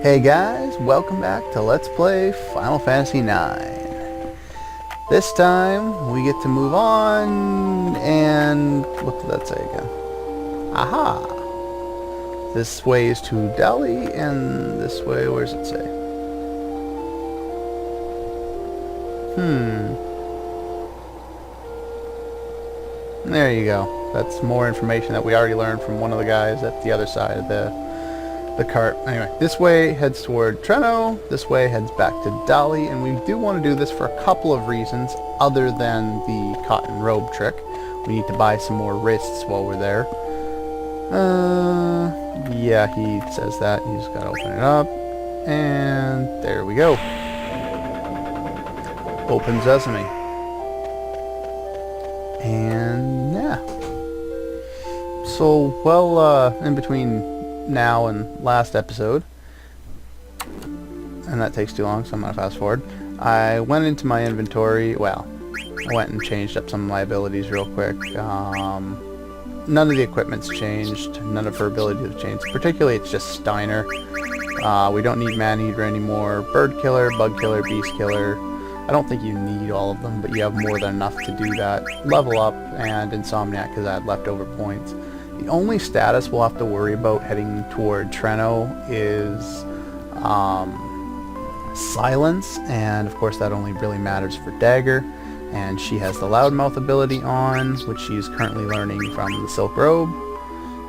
Hey guys, welcome back to Let's Play Final Fantasy IX. This time we get to move on, and what did that say again? Aha! This way is to Delhi, and this way, where does it say? There you go. That's more information that we already learned from one of the guys at the other side of the cart. Anyway, this way heads toward Treno, this way heads back to Dali, and we do want to do this for a couple of reasons other than the cotton robe trick. We need to buy some more wrists while we're there. Yeah, he says that. You just gotta open it up, and there we go. Open sesame. And yeah. So, well, in between now and last episode, and that takes too long, so I'm gonna fast forward. I went into my inventory. Well, I went and changed up some of my abilities real quick. None of the equipment's changed. None of her abilities have changed. Particularly, it's just Steiner. We don't need Man-Eater anymore. Bird Killer, Bug Killer, Beast Killer. I don't think you need all of them, but you have more than enough to do that. Level Up and Insomniac, because I had leftover points. The only status we'll have to worry about heading toward Treno is Silence, and of course that only really matters for Dagger, and she has the Loudmouth ability on, which she's currently learning from the Silk Robe,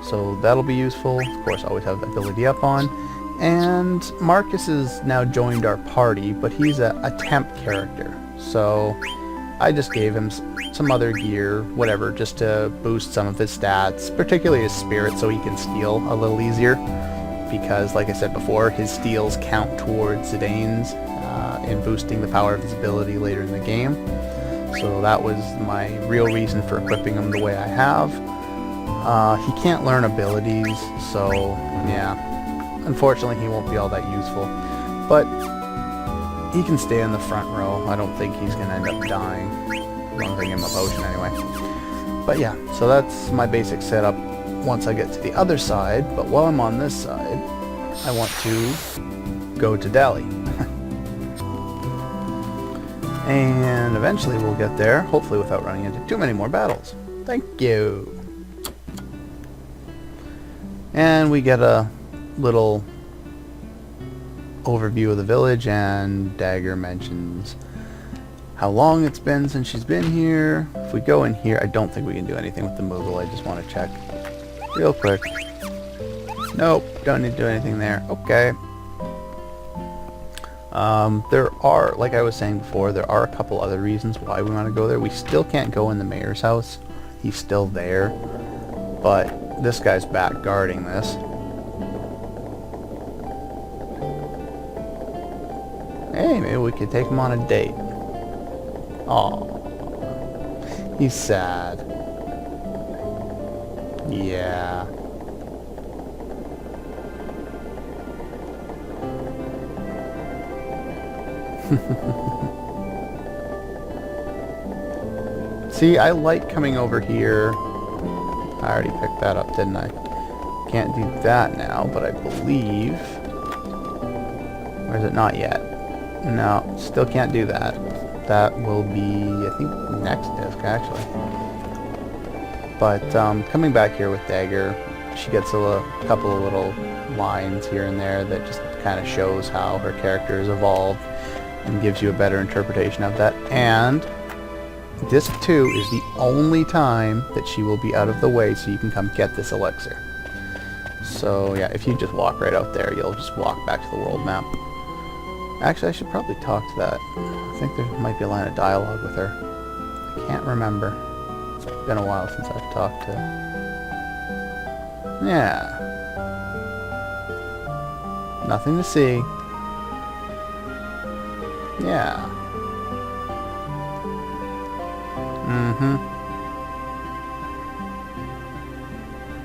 so that'll be useful. Of course, always have the ability up on. And Marcus has now joined our party, but he's a temp character, so I just gave him some other gear, whatever, just to boost some of his stats, particularly his spirit, so he can steal a little easier, because like I said before, his steals count towards Zidane's in boosting the power of his ability later in the game. So that was my real reason for equipping him the way I have. He can't learn abilities, so yeah, unfortunately he won't be all that useful, but he can stay in the front row. I don't think he's going to end up dying. I'm going to bring him a potion anyway. But yeah, so that's my basic setup once I get to the other side. But while I'm on this side, I want to go to Delhi. And eventually we'll get there, hopefully without running into too many more battles. Thank you. And we get a little overview of the village, and Dagger mentions how long it's been since she's been here. If we go in here, I don't think we can do anything with the Moogle. I just want to check real quick. Nope, don't need to do anything there. Okay. There are, like I was saying before, there are a couple other reasons why we want to go there. We still can't go in the mayor's house. He's still there, but this guy's back guarding this. Hey, maybe we could take him on a date. Oh, he's sad. Yeah. See, I like coming over here. I already picked that up, didn't I? Can't do that now, but I believe... Or is it not yet? No, still can't do that. That will be, I think, next disc, actually. But coming back here with Dagger, she gets a couple of little lines here and there that just kind of shows how her character has evolved and gives you a better interpretation of that. And disc 2 is the only time that she will be out of the way, so you can come get this elixir. So yeah, if you just walk right out there, you'll just walk back to the world map. Actually, I should probably talk to that. I think there might be a line of dialogue with her. I can't remember. It's been a while since I've talked to... Yeah. Nothing to see. Yeah.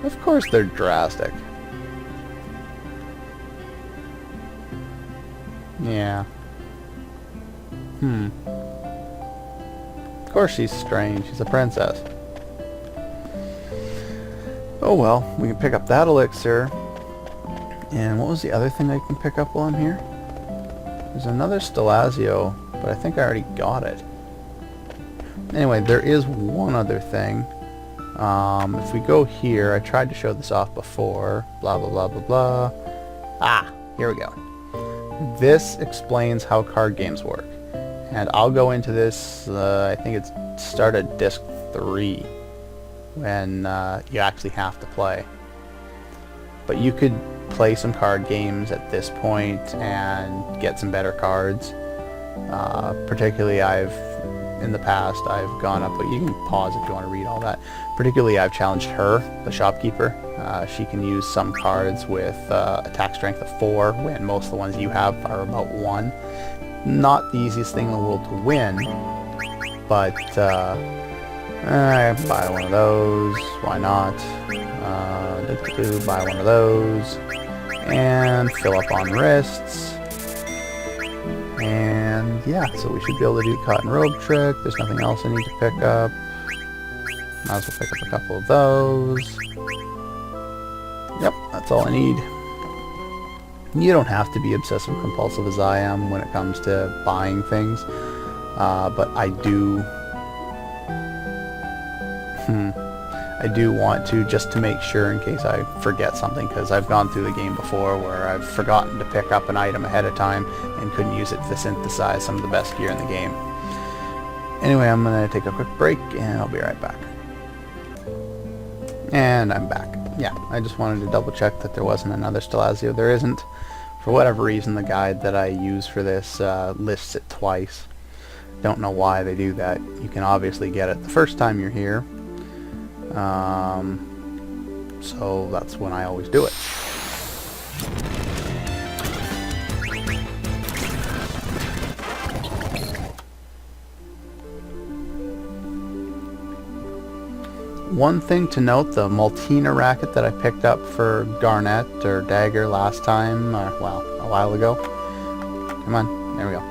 Of course they're drastic. Yeah. Of course she's strange. She's a princess. Oh well, we can pick up that elixir. And what was the other thing I can pick up while I'm here? There's another Stelazio, but I think I already got it. Anyway, there is one other thing. If we go here, I tried to show this off before. Blah, blah, blah, blah, blah. Ah, here we go. This explains how card games work. And I'll go into this, I think it's start at disc 3, when you actually have to play. But you could play some card games at this point and get some better cards. Particularly in the past, I've gone up, but you can pause if you want to read all that. Particularly, I've challenged her, the shopkeeper. She can use some cards with attack strength of 4 when most of the ones you have are about 1. Not the easiest thing in the world to win, but I buy one of those. Why not? Buy one of those and fill up on wrists. And yeah, so we should be able to do the cotton robe trick. There's nothing else I need to pick up. Might as well pick up a couple of those. Yep, that's all I need. You don't have to be obsessive compulsive as I am when it comes to buying things, but I do want to, just to make sure in case I forget something, because I've gone through the game before where I've forgotten to pick up an item ahead of time and couldn't use it to synthesize some of the best gear in the game. Anyway, I'm going to take a quick break and I'll be right back. And I'm back. Yeah, I just wanted to double check that there wasn't another Stelazio. There isn't. For whatever reason, the guide that I use for this lists it twice. Don't know why they do that. You can obviously get it the first time you're here. So that's when I always do it. One thing to note, the Maltina racket that I picked up for Garnet or Dagger last time, well, a while ago. Come on, there we go.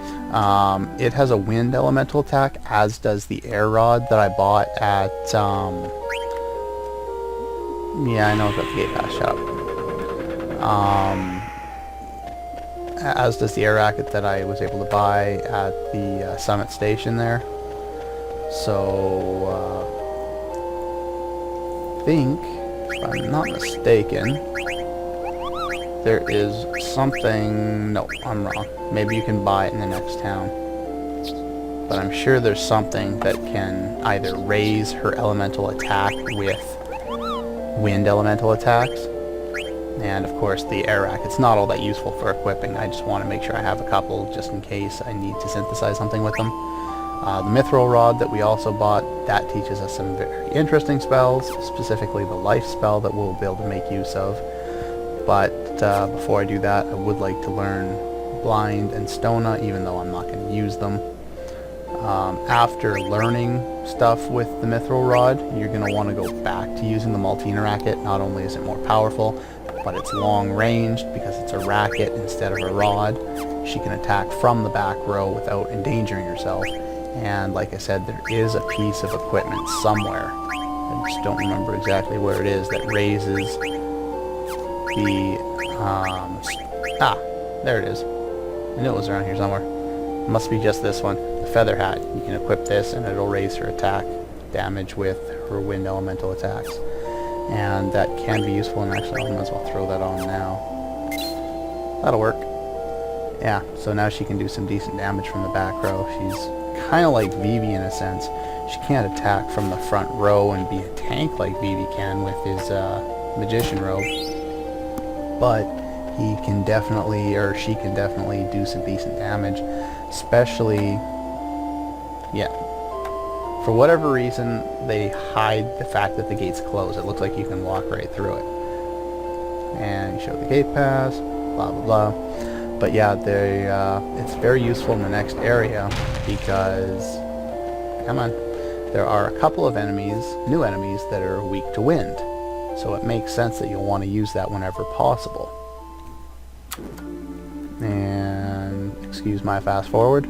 It has a wind elemental attack, as does the air rod that I bought at, yeah, I know about the gate pass, shut up. As does the air racket that I was able to buy at the Summit Station there. So, I think, if I'm not mistaken, there is something... No, I'm wrong. Maybe you can buy it in the next town. But I'm sure there's something that can either raise her elemental attack with wind elemental attacks. And of course the air racket's not all that useful for equipping. I just want to make sure I have a couple just in case I need to synthesize something with them. The mithril rod that we also bought, that teaches us some very interesting spells, specifically the life spell that we'll be able to make use of. But before I do that, I would like to learn Blind and Stona, even though I'm not going to use them. After learning stuff with the mithril rod, you're going to want to go back to using the Maltina racket. Not only is it more powerful, but it's long ranged because it's a racket instead of a rod. She can attack from the back row without endangering herself. And like I said, there is a piece of equipment somewhere, I just don't remember exactly where it is, that raises the, there it is. I knew it was around here somewhere. It must be just this one, the feather hat. You can equip this and it'll raise her attack damage with her wind elemental attacks. And that can be useful, and actually I might as well throw that on now. That'll work. Yeah, so now she can do some decent damage from the back row. She's kind of like Vivi in a sense. She can't attack from the front row and be a tank like Vivi can with his magician robe, but he can definitely, or she can definitely do some decent damage, especially, yeah. For whatever reason, they hide the fact that the gate's closed. It looks like you can walk right through it. And you show the gate pass, blah blah blah. But yeah, it's very useful in the next area because, come on, there are a couple of enemies, new enemies, that are weak to wind. So it makes sense that you'll want to use that whenever possible. And, excuse my fast forward.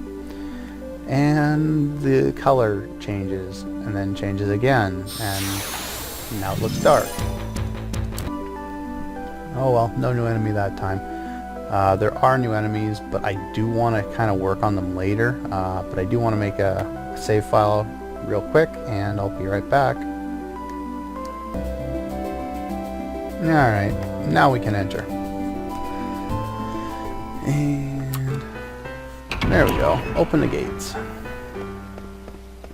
And the color changes, and then changes again, and now it looks dark. Oh well, no new enemy that time. There are new enemies, but I do want to kind of work on them later. But I do want to make a save file real quick, and I'll be right back. Alright, now we can enter. And there we go. Open the gates.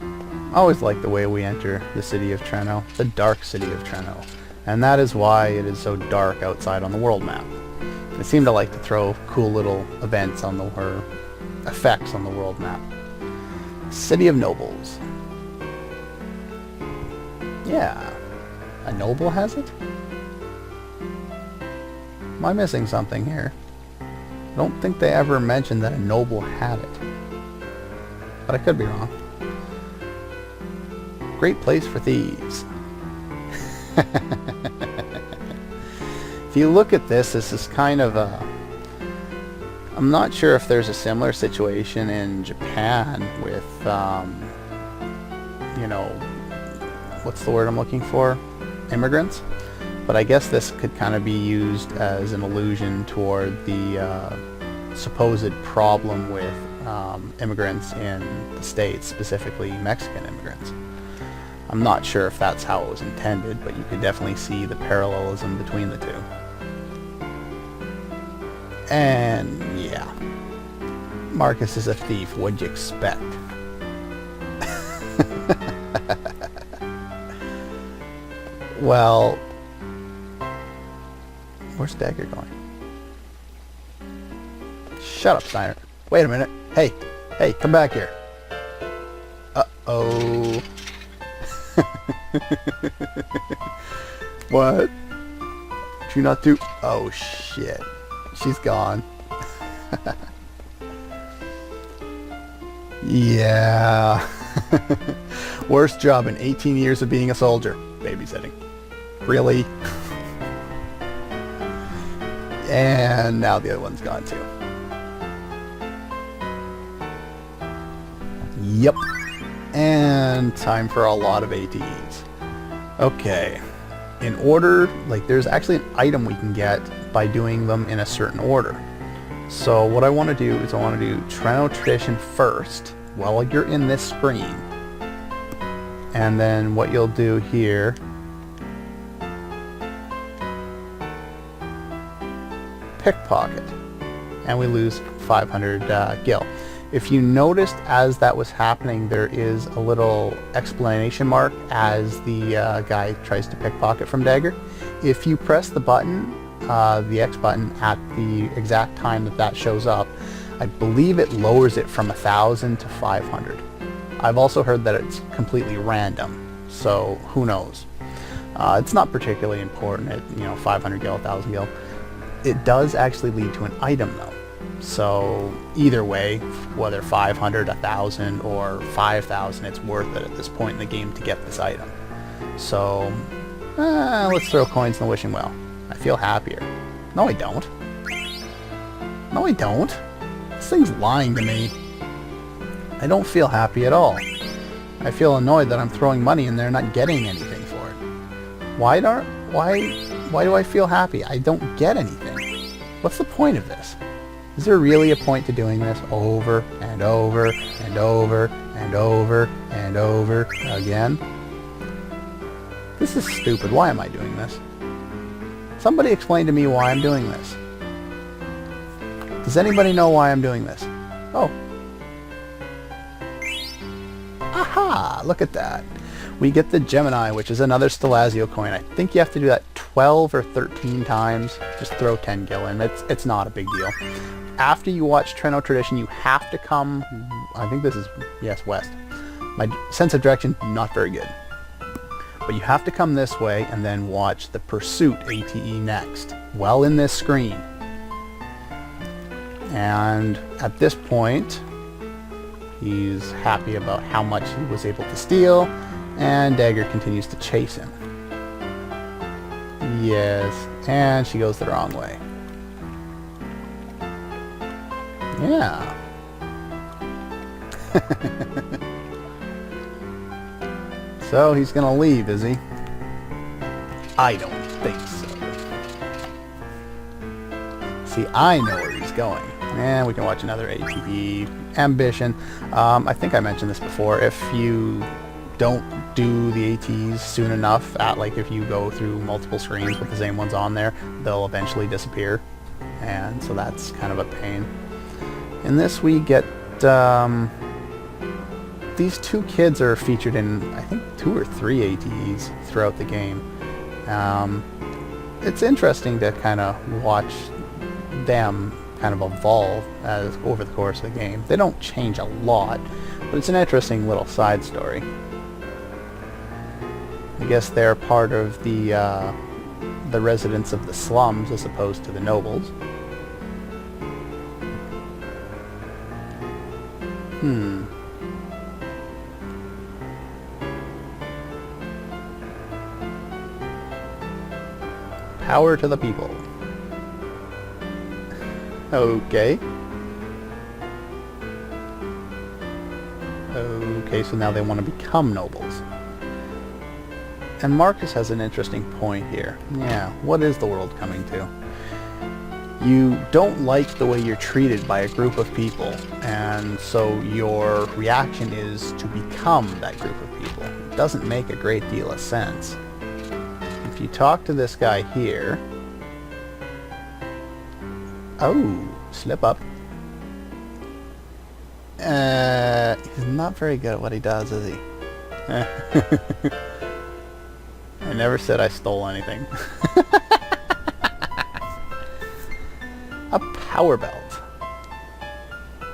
I always like the way we enter the city of Treno, the dark city of Treno. And that is why it is so dark outside on the world map. They seem to like to throw cool little events on the, or effects on the world map. City of Nobles. Yeah. A noble has it? Am I missing something here? I don't think they ever mentioned that a noble had it. But I could be wrong. Great place for thieves. If you look at this, this is kind of a... I'm not sure if there's a similar situation in Japan with, you know, what's the word I'm looking for? Immigrants? But I guess this could kind of be used as an allusion toward the supposed problem with immigrants in the States, specifically Mexican immigrants. I'm not sure if that's how it was intended, but you could definitely see the parallelism between the two. And yeah, Marcus is a thief. What'd you expect? Well, where's Dagger going? Shut up, Steiner. Wait a minute. Hey, hey, come back here. Uh-oh. What? Did you not do? Oh shit. She's gone. Yeah. Worst job in 18 years of being a soldier. Babysitting. Really? And now the other one's gone too. Yep. And time for a lot of ATEs. Okay. In order, like there's actually an item we can get by doing them in a certain order. So what I want to do is I want to do Treno Tradition first while you're in this screen. And then what you'll do here, Pickpocket. And we lose 500 gil. If you noticed as that was happening, there is a little exclamation mark as the guy tries to pickpocket from Dagger. If you press the button, the X button, at the exact time that that shows up, I believe it lowers it from 1,000 to 500. I've also heard that it's completely random, so who knows. It's not particularly important at 500 gil, 1,000 gil. It does actually lead to an item though. So either way, whether 500, 1,000, or 5,000, it's worth it at this point in the game to get this item. So let's throw coins in the wishing well. I feel happier. No, I don't. No, I don't. This thing's lying to me. I don't feel happy at all. I feel annoyed that I'm throwing money in there and not getting anything for it. Why do I feel happy? I don't get anything. What's the point of this? Is there really a point to doing this over and over and over and over and over again? This is stupid. Why am I doing this? Somebody explain to me why I'm doing this. Does anybody know why I'm doing this? Oh. Aha! Look at that. We get the Gemini, which is another Stelazio coin. I think you have to do that 12 or 13 times. Just throw 10 gil in. It's not a big deal. After you watch Treno Tradition, you have to come, I think this is, yes, west. My sense of direction, not very good. But you have to come this way and then watch the Pursuit ATE next, well in this screen. And at this point, he's happy about how much he was able to steal, and Dagger continues to chase him. Yes, and she goes the wrong way. Yeah. So he's gonna leave, is he? I don't think so. See, I know where he's going. And we can watch another ATB. Ambition. I think I mentioned this before. If you don't do the ATs soon enough, like if you go through multiple screens with the same ones on there, they'll eventually disappear. And so that's kind of a pain. In this we get... these two kids are featured in, I think, 2 or 3 ATs throughout the game. It's interesting to kind of watch them kind of evolve over the course of the game. They don't change a lot, but it's an interesting little side story. I guess they're part of the residents of the slums as opposed to the nobles. Power to the people. Okay. Okay, so now they want to become nobles. And Marcus has an interesting point here. Yeah, what is the world coming to? You don't like the way you're treated by a group of people, and so your reaction is to become that group of people. It doesn't make a great deal of sense. If you talk to this guy here... Oh, slip up. He's not very good at what he does, is he? I never said I stole anything. A power belt.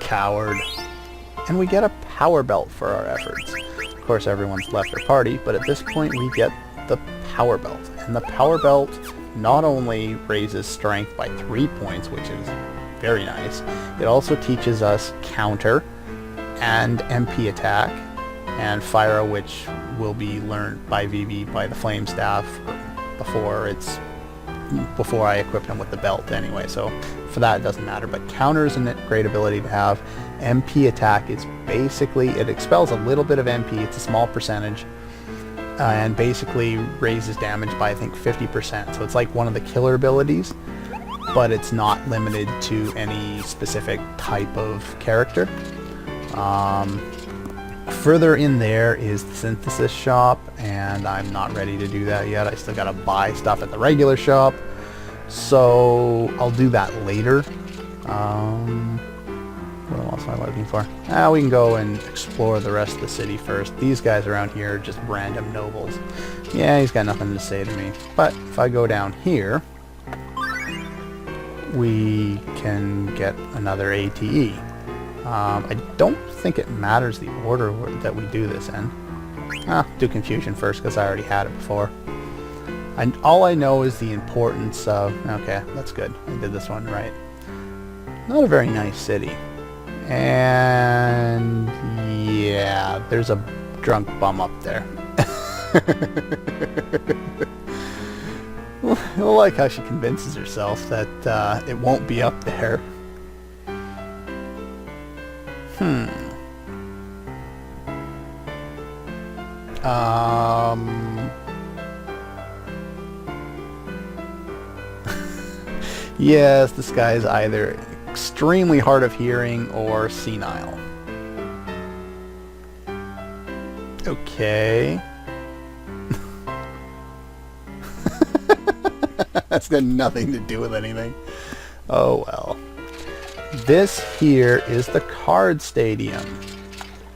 Coward. And we get a power belt for our efforts. Of course, everyone's left their party, but at this point we get the power belt. And the power belt not only raises strength by 3 points, which is very nice, it also teaches us counter and MP attack and fire, which will be learned by Vivi by the flame staff before I equip him with the belt anyway, so for that it doesn't matter. But counter is a great ability to have. MP attack is basically, it expels a little bit of MP, it's a small percentage, and basically raises damage by I think 50%, so it's like one of the killer abilities, but it's not limited to any specific type of character. Further in there is the synthesis shop, and I'm not ready to do that yet. I still gotta buy stuff at the regular shop, so I'll do that later. What else am I looking for? We can go and explore the rest of the city first. These guys around here are just random nobles. Yeah, he's got nothing to say to me. But if I go down here, we can get another ATE. I don't think it matters the order that we do this in. Do confusion first because I already had it before. And all I know is the importance of... Okay, that's good. I did this one right. Not a very nice city. And... yeah, there's a drunk bum up there. I like how she convinces herself that it won't be up there. Yes, this guy is either extremely hard of hearing or senile. Okay. That's got nothing to do with anything. Oh well. This here is the card stadium.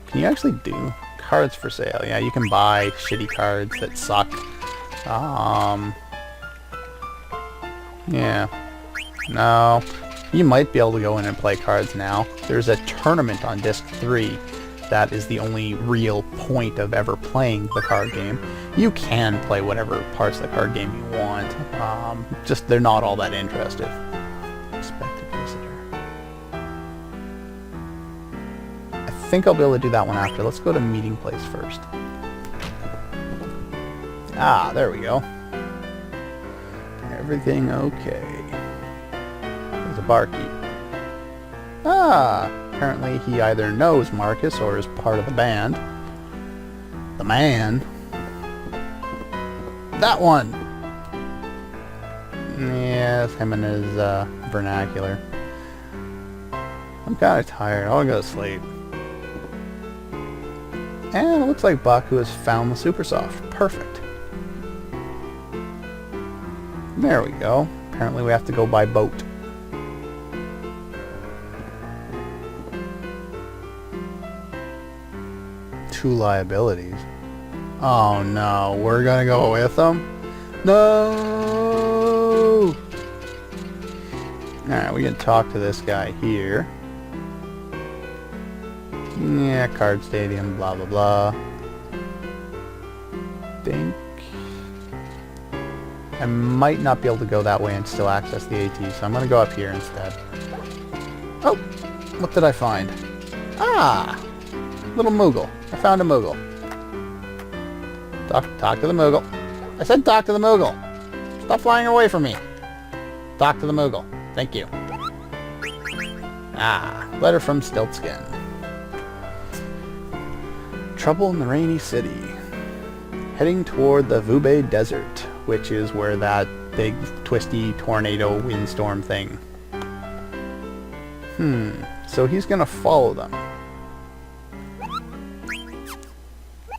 Can you actually do cards for sale? Yeah, you can buy shitty cards that suck. Yeah. No. You might be able to go in and play cards now. There's a tournament on disc 3. That is the only real point of ever playing the card game. You can play whatever parts of the card game you want. Just they're not all that interested. Expected visitor. I think I'll be able to do that one after. Let's go to meeting place first. There we go. Everything okay. There's a barkeep. Apparently he either knows Marcus or is part of the band. The man. That one! Yeah, Yeah, it's him and his vernacular. I'm kind of tired. I'll go to sleep. And it looks like Baku has found the super soft. Perfect. There we go. Apparently we have to go by boat. Two liabilities. Oh no, we're gonna go with them? No! Alright, we can talk to this guy here. Yeah, card stadium, blah blah blah. Think I might not be able to go that way and still access the AT, so I'm gonna go up here instead. Oh! What did I find? Ah! Little Moogle. I found a Moogle. Talk to the Moogle. I said talk to the Moogle! Stop flying away from me! Talk to the Moogle. Thank you. Ah, letter from Stiltskin. Trouble in the Rainy City. Heading toward the Vube Desert, which is where that big twisty tornado windstorm thing. So he's gonna follow them.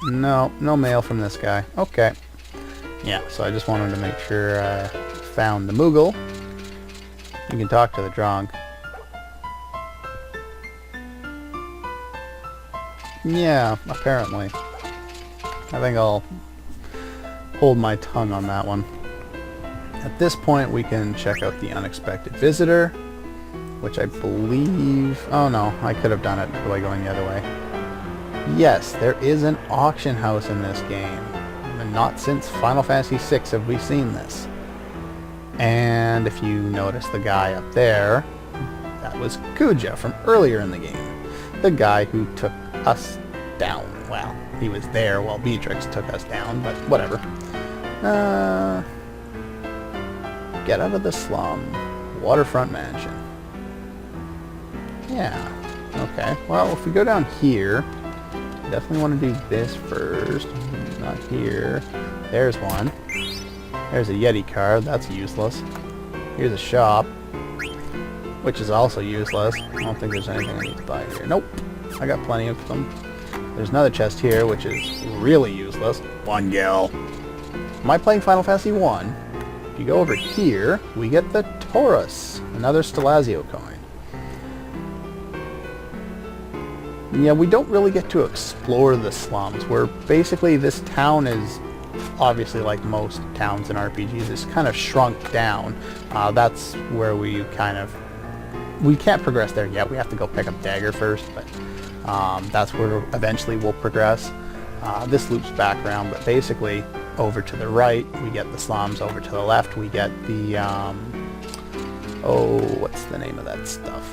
No mail from this guy. Okay. Yeah, so I just wanted to make sure I found the Moogle. You can talk to the Dronk. Yeah, apparently. I think I'll hold my tongue on that one. At this point, we can check out the unexpected visitor, which I believe... Oh no, I could have done it by going the other way. Yes, there is an auction house in this game. And not since Final Fantasy VI have we seen this. And if you notice the guy up there, that was Kuja from earlier in the game. The guy who took us down. Well, he was there while Beatrix took us down, but whatever. Get out of the slum. Waterfront mansion. Yeah. Okay. Well, if we go down here, definitely want to do this first. Not here. There's one. There's a Yeti card. That's useless. Here's a shop, which is also useless. I don't think there's anything I need to buy here. Nope. I got plenty of them. There's another chest here, which is really useless. One gil. Am I playing Final Fantasy 1? If you go over here, we get the Taurus, another Stelazio coin. Yeah, we don't really get to explore the slums, where basically this town is, obviously like most towns in RPGs, is kind of shrunk down. That's where we can't progress there yet. We have to go pick up Dagger first, but that's where eventually we'll progress. This loops back around, but basically over to the right we get the slums, over to the left we get the what's the name of that stuff?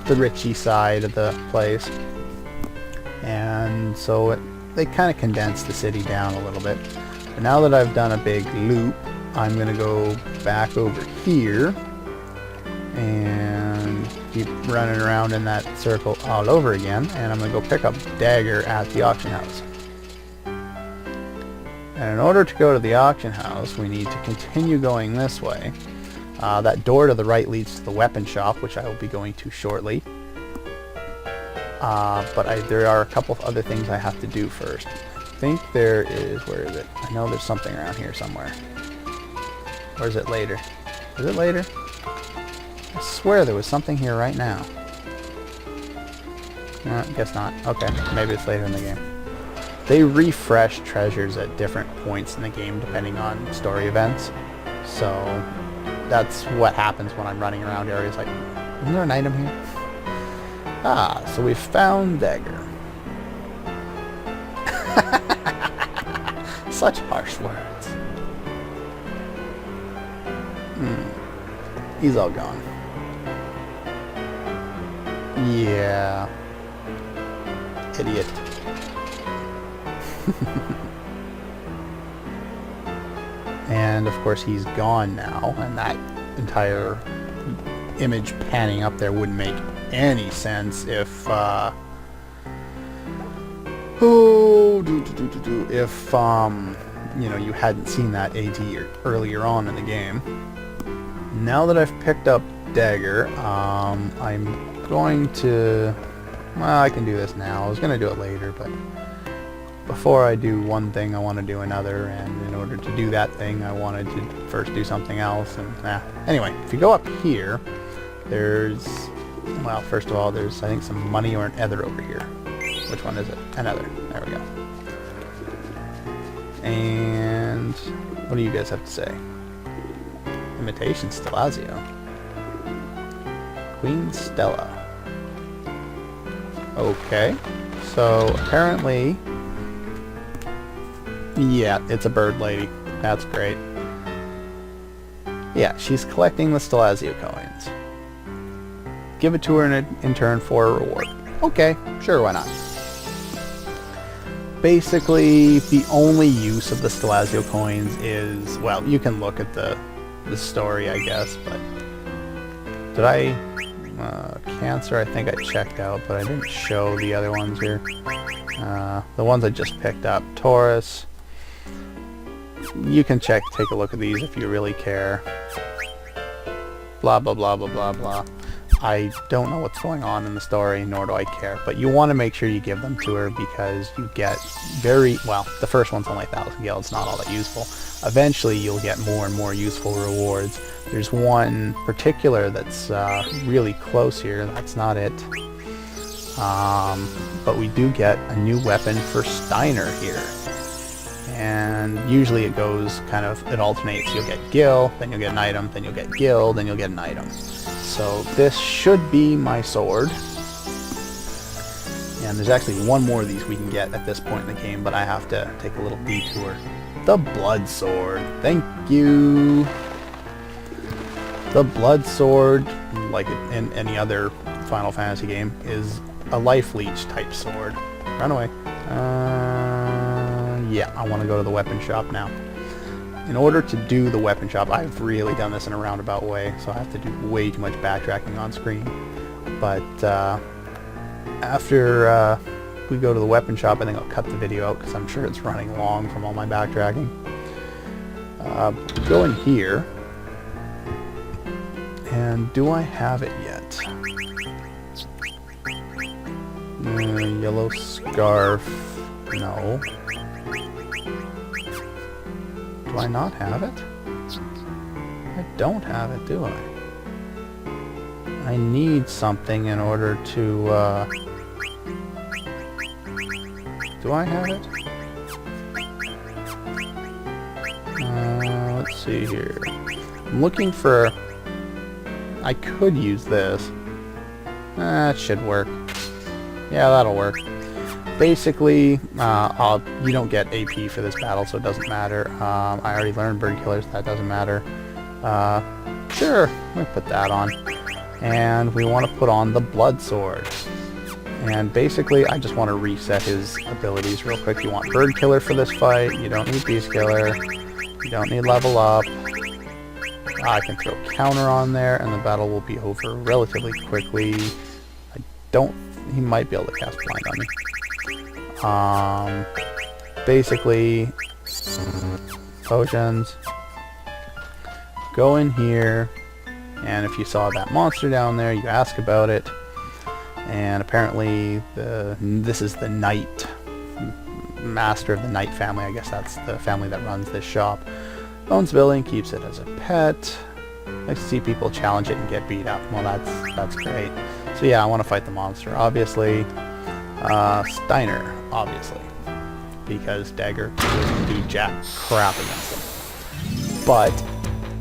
The Richie side of the place. And so they kind of condense the city down a little bit. But now that I've done a big loop, I'm going to go back over here and keep running around in that circle all over again, and I'm going to go pick up Dagger at the auction house. And in order to go to the auction house, we need to continue going this way. That door to the right leads to the weapon shop, which I will be going to shortly. But there are a couple of other things I have to do first. I think there is... Where is it? I know there's something around here somewhere. Or is it later? Is it later? I swear there was something here right now. Guess not. Okay, maybe it's later in the game. They refresh treasures at different points in the game depending on story events. So that's what happens when I'm running around areas like... Isn't there an item here? Ah, so we found Dagger. Such harsh words. He's all gone. Yeah. Idiot. And of course he's gone now, and that entire image panning up there wouldn't make any sense if you know, you hadn't seen that AD earlier on in the game. Now that I've picked up Dagger, I'm going to... Well, I can do this now. I was going to do it later, but before I do one thing, I want to do another, and in order to do that thing, I wanted to first do something else, and anyway, if you go up here, there's... Well, first of all, there's, I think, some money or an ether over here. Which one is it? An ether. There we go. And what do you guys have to say? Imitation Stelazio. Queen Stella. Okay. So, apparently... Yeah, it's a bird lady. That's great. Yeah, she's collecting the Stelazio coins. Give it to her in turn for a reward. Okay, sure, why not? Basically, the only use of the Stelazio coins is, well, you can look at the story, I guess, but... Did I... Cancer, I think I checked out, but I didn't show the other ones here. The ones I just picked up. Taurus. You can take a look at these if you really care. Blah, blah, blah, blah, blah, blah. I don't know what's going on in the story, nor do I care, but you want to make sure you give them to her because you get very, well, the first one's only 1,000 gil, it's not all that useful. Eventually you'll get more and more useful rewards. There's one particular that's really close here, that's not it. But we do get a new weapon for Steiner here. And usually it goes kind of, it alternates. You'll get gil, then you'll get an item, then you'll get gil, then you'll get an item. So this should be my sword. And there's actually one more of these we can get at this point in the game, but I have to take a little detour. The Blood Sword. Thank you. The Blood Sword, like in any other Final Fantasy game, is a life leech type sword. Run away. Yeah, I want to go to the weapon shop now. In order to do the weapon shop, I've really done this in a roundabout way, so I have to do way too much backtracking on screen. But after we go to the weapon shop, I think I'll cut the video out because I'm sure it's running long from all my backtracking. Go in here, and do I have it yet? Yellow scarf, no. Do I not have it? I don't have it, do I? I need something in order to, do I have it? Let's see here. I'm looking for... I could use this. It should work. Yeah, that'll work. Basically, you don't get AP for this battle, so it doesn't matter. I already learned bird killers, that doesn't matter. Sure, we'll put that on. And we want to put on the Blood Sword. And basically, I just want to reset his abilities real quick. You want bird killer for this fight, you don't need beast killer, you don't need level up. I can throw counter on there, and the battle will be over relatively quickly. I don't... He might be able to cast blind on me. Basically, potions, go in here, and if you saw that monster down there, you ask about it, and apparently this is the Knight, master of the Knight family. I guess that's the family that runs this shop. Owns building, keeps it as a pet. Likes to see people challenge it and get beat up. Well, that's great. So yeah, I want to fight the monster, obviously. Steiner, obviously, because Dagger doesn't do jack crap against him. But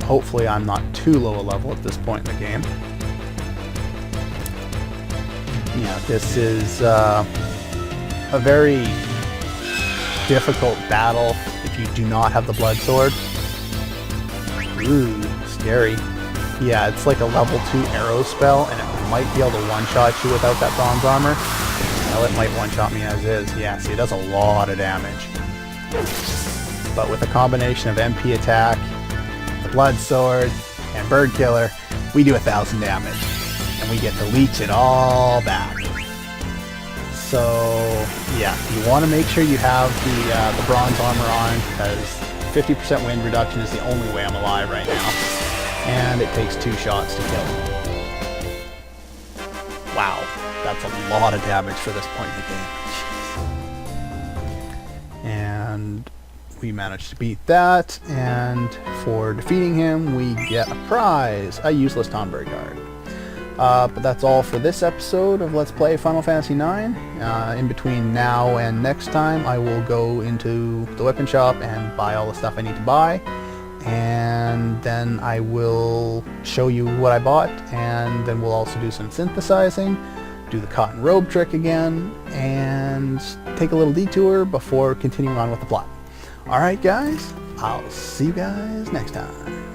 hopefully I'm not too low a level at this point in the game. Yeah, this is a very difficult battle if you do not have the Blood Sword. Ooh, scary. Yeah, it's like a level 2 arrow spell, and it might be able to one-shot you without that bronze armor. Well, it might one-shot me as is. Yeah, see, it does a lot of damage. But with a combination of MP attack, the Blood Sword, and Bird Killer, we do 1,000 damage. And we get to leech it all back. So, yeah, you want to make sure you have the bronze armor on, because 50% wind reduction is the only way I'm alive right now. And it takes 2 shots to kill him. Wow, that's a lot of damage for this point in the game. And we managed to beat that, and for defeating him we get a prize, a useless Tonberry card. But that's all for this episode of Let's Play Final Fantasy IX. In between now and next time I will go into the weapon shop and buy all the stuff I need to buy, and then I will show you what I bought, and then we'll also do some synthesizing, do the cotton robe trick again, and take a little detour before continuing on with the plot. Alright guys, I'll see you guys next time.